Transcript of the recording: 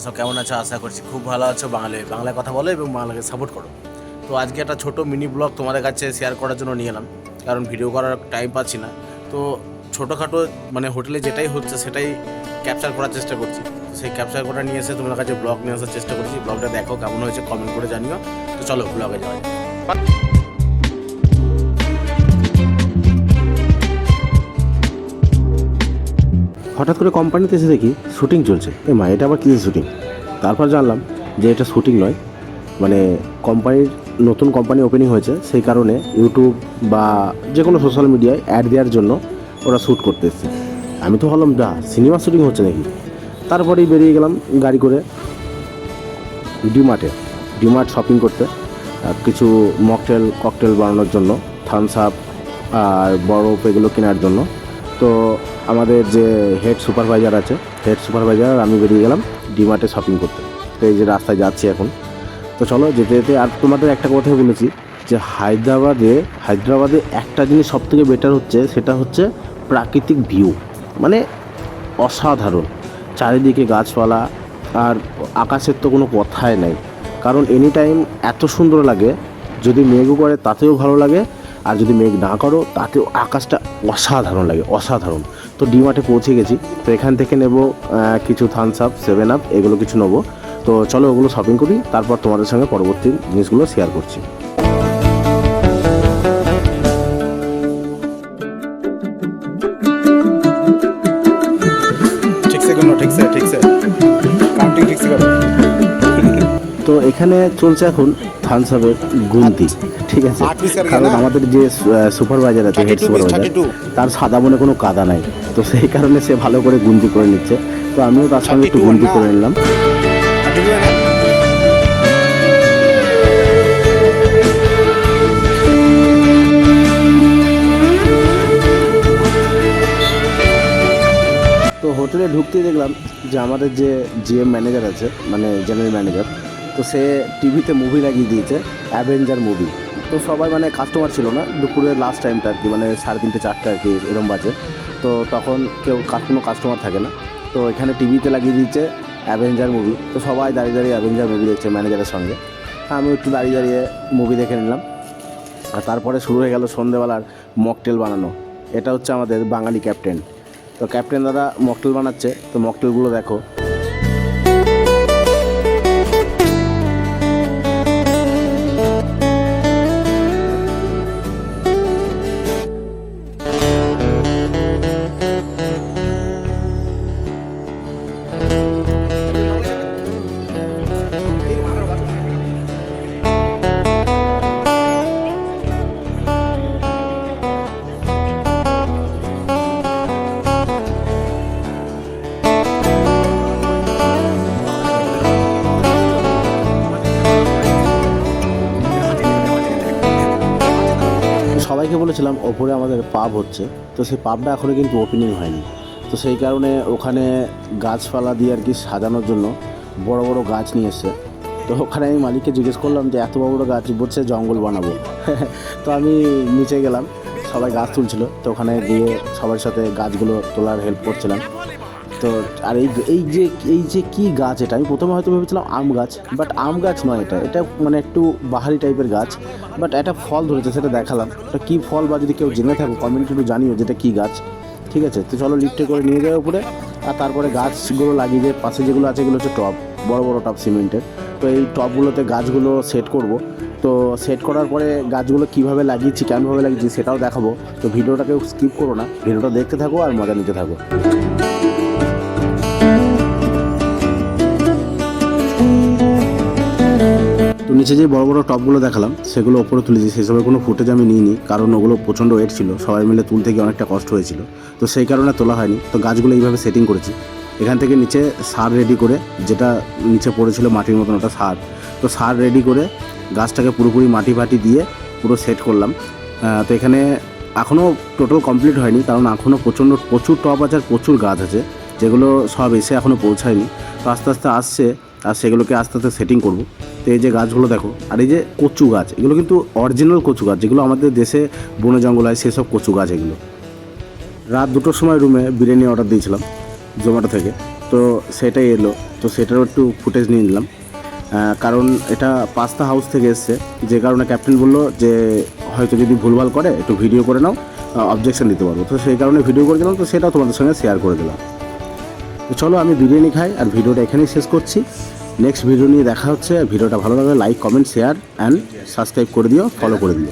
সব কেমন আছো? আশা করছি খুব ভালো আছো। বাংলায় কথা বলো এবং বাংলাকে সাপোর্ট করো। তো আজকে একটা ছোটো মিনি ব্লগ তোমাদের কাছে শেয়ার করার জন্য নিয়ে এলাম, কারণ ভিডিও করার টাইম পাচ্ছি না। তো ছোটোখাটো মানে হোটেলে যেটাই হচ্ছে সেটাই ক্যাপচার করার চেষ্টা করছি। তো সেই ক্যাপচার করা নিয়ে এসে তোমাদের কাছে ব্লগ নিয়ে আসার চেষ্টা করছি। ব্লগটা দেখো কেমন হয়েছে কমেন্ট করে জানিও। তো চলো ব্লগে যাওয়া যাক। হঠাৎ করে কোম্পানিতে এসে দেখি শ্যুটিং চলছে। এটা আবার কী শ্যুটিং? তারপর জানলাম যে এটা শ্যুটিং নয়, মানে কোম্পানির নতুন কোম্পানি ওপেনিং হয়েছে, সেই কারণে ইউটিউব বা যে কোনো সোশ্যাল মিডিয়ায় অ্যাড দেওয়ার জন্য ওরা শ্যুট করতে এসেছে। আমি তো ভাবলাম সিনেমা শ্যুটিং হচ্ছে নাকি। তারপরেই বেরিয়ে গেলাম গাড়ি করে ডিমার্ট শপিং করতে, কিছু ককটেল বানানোর জন্য, থামস আপ আর বরফ এগুলো কেনার জন্য। তো আমাদের যে হেড সুপারভাইজার আর আমি বেরিয়ে গেলাম ডিমার্টে শপিং করতে। তো এই যে রাস্তায় যাচ্ছি এখন। তো চলো যেতে যেতে আর তোমাদের একটা কথাই বলেছি যে হায়দ্রাবাদে একটা জিনিস সবথেকে বেটার হচ্ছে, সেটা হচ্ছে প্রাকৃতিক ভিউ। মানে অসাধারণ, চারিদিকে গাছপালা আর আকাশের তো কোনো কথাই নাই। কারণ এনি টাইম এত সুন্দর লাগে, যদি মেঘও করে তাতেও ভালো লাগে, আর যদি মেঘ না করো তাতেও আকাশটা অসাধারণ লাগে, অসাধারণ। তো ডিমার্টে পৌঁছে গেছি। তো এখান থেকে নেব কিছু থামস আপ, 7 আপ এগুলো কিছু নেবো। তো চলো ওগুলো শপিং করি, তারপর তোমাদের সঙ্গে পরবর্তী জিনিসগুলো শেয়ার করছি। তো এখানে চলছে এখন থামস আপের গুনতি, ঠিক আছে? কারণ আমাদের যে সুপারভাইজার আছে, হেড সুপারভাইজার, তার সাদা মনে কোনো কাদা নাই। তো সেই কারণে সে ভালো করে গুনতি করে নিচ্ছে। তো আমিও তার সঙ্গে একটু গুনতি করে নিলাম। তো হোটেলে ঢুকতেই দেখলাম যে আমাদের যে জিএম ম্যানেজার আছে, মানে জেনারেল ম্যানেজার, তো সে টিভিতে মুভি লাগিয়ে দিয়েছে, অ্যাভেঞ্জার মুভি। তো সবাই মানে কাস্টমার ছিল না, দুপুরের লাস্ট টাইমটা আর কি, মানে 3:30 4টা আর কি এরম বাজে। তো তখন কোনো কাস্টমার থাকে না। তো এখানে টিভিতে লাগিয়ে দিয়েছে অ্যাভেঞ্জার মুভি। তো সবাই দাঁড়িয়ে দাঁড়িয়ে অ্যাভেঞ্জার মুভি দেখছে ম্যানেজারের সঙ্গে। আমি একটু দাঁড়িয়ে দাঁড়িয়ে মুভি দেখে নিলাম। আর তারপরে শুরু হয়ে গেল সন্ধ্যেবেলার মকটেল বানানো। এটা হচ্ছে আমাদের বাঙালি ক্যাপ্টেন। তো ক্যাপ্টেন দাদা মকটেল বানাচ্ছে। তো মকটেলগুলো দেখো। সবাইকে বলেছিলাম ওপরে আমাদের পাব হচ্ছে, তো সেই পাবটা এখনও কিন্তু ওপেনিং হয়নি। তো সেই কারণে ওখানে গাছপালা দিয়ে আর কি সাজানোর জন্য বড় বড় গাছ নিয়ে এসছে। তো ওখানে আমি মালিককে জিজ্ঞেস করলাম যে এত বড় গাছ, বলছে জঙ্গল বানাবো। তো আমি নিচে গেলাম, সবাই গাছ তুলছিল। তো ওখানে গিয়ে সবার সাথে গাছগুলো তোলার হেল্প করছিলাম। তো আর এই যে কী গাছ, এটা আমি প্রথমে হয়তো ভেবেছিলাম আম গাছ, বাট আম গাছ নয়, এটা মানে একটু বাহারি টাইপের গাছ। বাট একটা ফল ধরেছে, সেটা দেখালাম। তো কী ফল, বা যদি কেউ জেনে থাকো কমেন্টে একটু জানিও যেটা কী গাছ, ঠিক আছে? তো চলো লিফটে করে নিয়ে যাওয়ার উপরে। আর তারপরে গাছগুলো লাগিয়ে দিয়ে পাশে যেগুলো আছে এগুলো হচ্ছে টব, বড় বড় টব সিমেন্টের। তো এই টবগুলোতে গাছগুলো সেট করব। তো সেট করার পরে গাছগুলো কীভাবে লাগিয়েছি, কেমনভাবে লাগিয়েছি সেটাও দেখাবো। তো ভিডিওটাকেও স্কিপ করো না, ভিডিওটা দেখতে থাকো আর মজা নিতে থাকো। তো নিচে যে বড় বড় টপগুলো দেখালাম সেগুলো ওপরে তুলেছি, সেসবের কোনো ফুটেজ আমি নিইনি, কারণ ওগুলো প্রচণ্ড ওয়েট ছিল, সবাই মিলে তুলতে গিয়ে অনেকটা কষ্ট হয়েছিল। তো সেই কারণে তোলা হয়নি। তো গাছগুলো এইভাবে সেটিং করেছি। এখান থেকে নিচে সার রেডি করে, যেটা নিচে পড়েছিল মাটির মতন, ওটা সার। তো সার রেডি করে গাছটাকে পুরোপুরি মাটি ফাটি দিয়ে পুরো সেট করলাম। তো এখানে এখনও টোটাল কমপ্লিট হয়নি, কারণ এখনও প্রচুর টপ আছে আর প্রচুর গাছ আছে, যেগুলো সব এসে এখনও পৌঁছায়নি। তো আস্তে আস্তে আসছে, আর সেগুলোকে আস্তে আস্তে সেটিং করব। তো এই যে গাছগুলো দেখো, আর এই যে কচু গাছ, এগুলো কিন্তু অরিজিনাল কচু গাছ, যেগুলো আমাদের দেশে বনে জঙ্গল হয় সেসব কচু গাছ এগুলো। রাত 2টোর সময় রুমে বিরিয়ানি অর্ডার দিয়েছিলাম জোম্যাটো থেকে। তো সেটাই এলো, তো সেটারও একটু ফুটেজ নিয়ে নিলাম। কারণ এটা পাস্তা হাউস থেকে এসছে, যে কারণে ক্যাপ্টেন বললো যে হয়তো যদি ভুলভাল করে একটু ভিডিও করে নাও, অবজেকশন দিতে পারবো। তো সেই কারণে ভিডিও করে দিলাম, তো সেটাও তোমাদের সঙ্গে শেয়ার করে দিলাম। তো চলো আমি বিরিয়ানি খাই, আর ভিডিওটা এখানেই শেষ করছি। নেক্সট ভিডিও নিয়ে দেখা হচ্ছে। ভিডিওটা ভালো লাগলে like, comment, share and subscribe করে দিও, ফলো করে দিও।